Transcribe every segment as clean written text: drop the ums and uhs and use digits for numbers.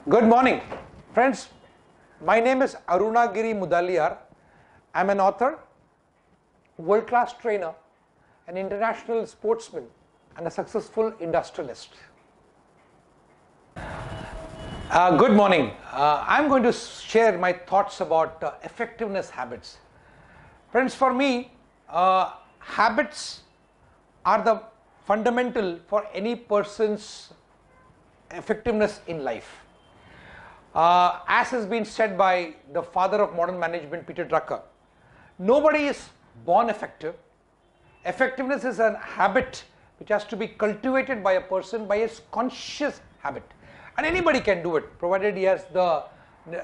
Good morning, friends. My name is Arunagiri Mudaliar. I am an author, world-class trainer, an international sportsman, and a successful industrialist. Good morning. I am going to share my thoughts about effectiveness habits. Friends, for me, habits are the fundamental for any person's effectiveness in life. As has been said by the father of modern management, Peter Drucker, nobody is born effective. Effectiveness is a habit which has to be cultivated by a person by his conscious habit. And anybody can do it, provided he has the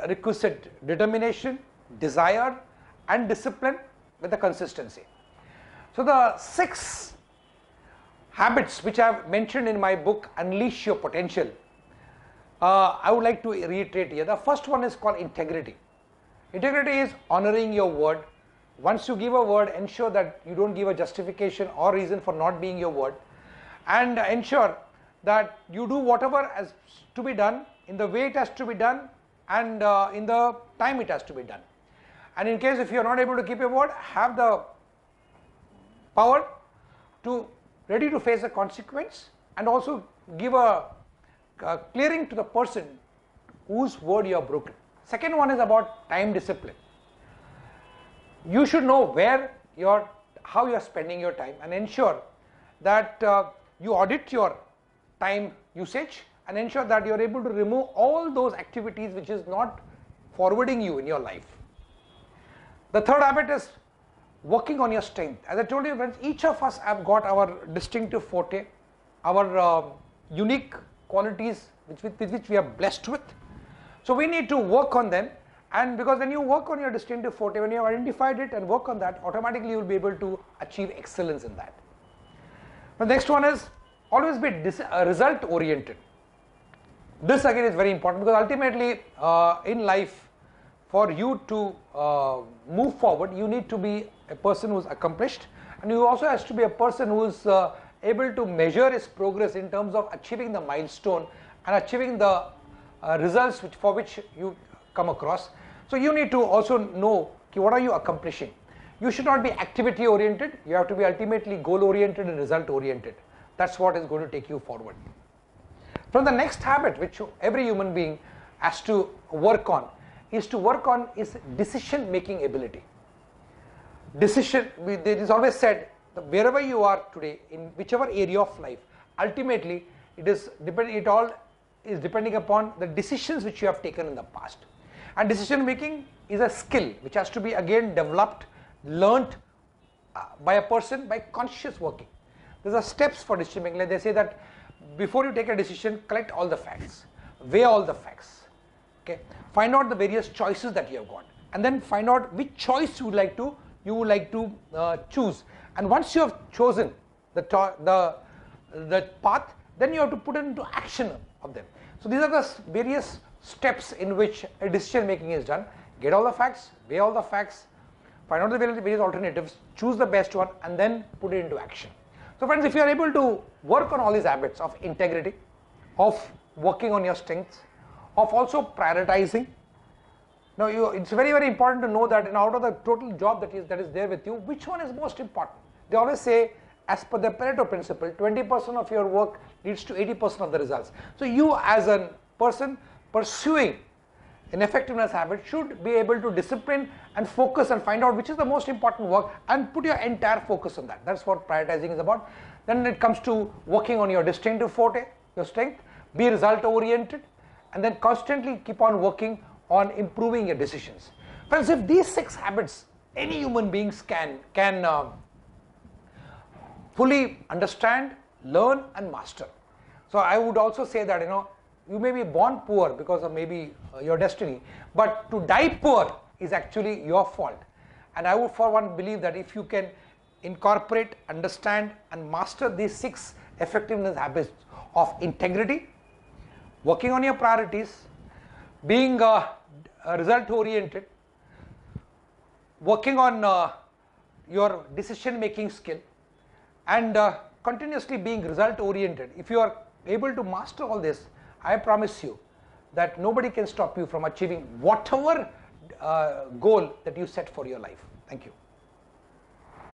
requisite determination, desire, and discipline with the consistency. So the 6 habits which I have mentioned in my book, Unleash Your Potential, I would like to reiterate here. The first one is called integrity. Integrity is honoring your word. Once you give a word, ensure that you don't give a justification or reason for not being your word, and ensure that you do whatever has to be done in the way it has to be done and in the time it has to be done. And in case if you are not able to keep your word, have the power to ready to face the consequence, and also give a clearing to the person whose word you have broken. Second one is about time discipline. You should know how you are spending your time, and ensure that you audit your time usage and ensure that you are able to remove all those activities which is not forwarding you in your life. The third habit is working on your strength. As I told you, friends, each of us have got our distinctive forte, our unique qualities with which we are blessed with. So we need to work on them, and because when you work on your distinctive forte, when you have identified it and work on that, automatically you will be able to achieve excellence in that. The next one is always be result oriented. This again is very important, because ultimately in life, for you to move forward, you need to be a person who is accomplished, and you also has to be a person who is able to measure his progress in terms of achieving the milestone and achieving the results for which you come across. So you need to also know what are you accomplishing. You should not be activity oriented, you have to be ultimately goal oriented and result oriented. That's what is going to take you forward. From the next habit which every human being has to work on is decision making ability. It is always said that wherever you are today, in whichever area of life, ultimately it all is depending upon the decisions which you have taken in the past. And decision making is a skill which has to be again developed, learnt by a person by conscious working. There are steps for decision making. Like they say that before you take a decision, collect all the facts, weigh all the facts, okay, find out the various choices that you have got, and then find out which choice you would like to choose. And once you have chosen the path, then you have to put it into action of them. So these are the various steps in which a decision making is done. Get all the facts, weigh all the facts, find out the various alternatives, choose the best one, and then put it into action. So friends, if you are able to work on all these habits of integrity, of working on your strengths, of also prioritizing. Now it's very, very important to know that out of the total job that is there with you, which one is most important? They always say, as per the Pareto principle, 20% of your work leads to 80% of the results. So you as a person pursuing an effectiveness habit should be able to discipline and focus and find out which is the most important work and put your entire focus on that. That's what prioritizing is about. Then it comes to working on your distinctive forte, your strength, be result oriented, and then constantly keep on working on improving your decisions. Friends, if these 6 habits any human beings can fully understand, learn and master. So I would also say that you may be born poor because of maybe your destiny, but to die poor is actually your fault. And I would for one believe that if you can incorporate, understand and master these 6 effectiveness habits of integrity, working on your priorities, being result oriented, working on your decision making skill, and continuously being result oriented. If you are able to master all this, I promise you that nobody can stop you from achieving whatever goal that you set for your life. Thank you.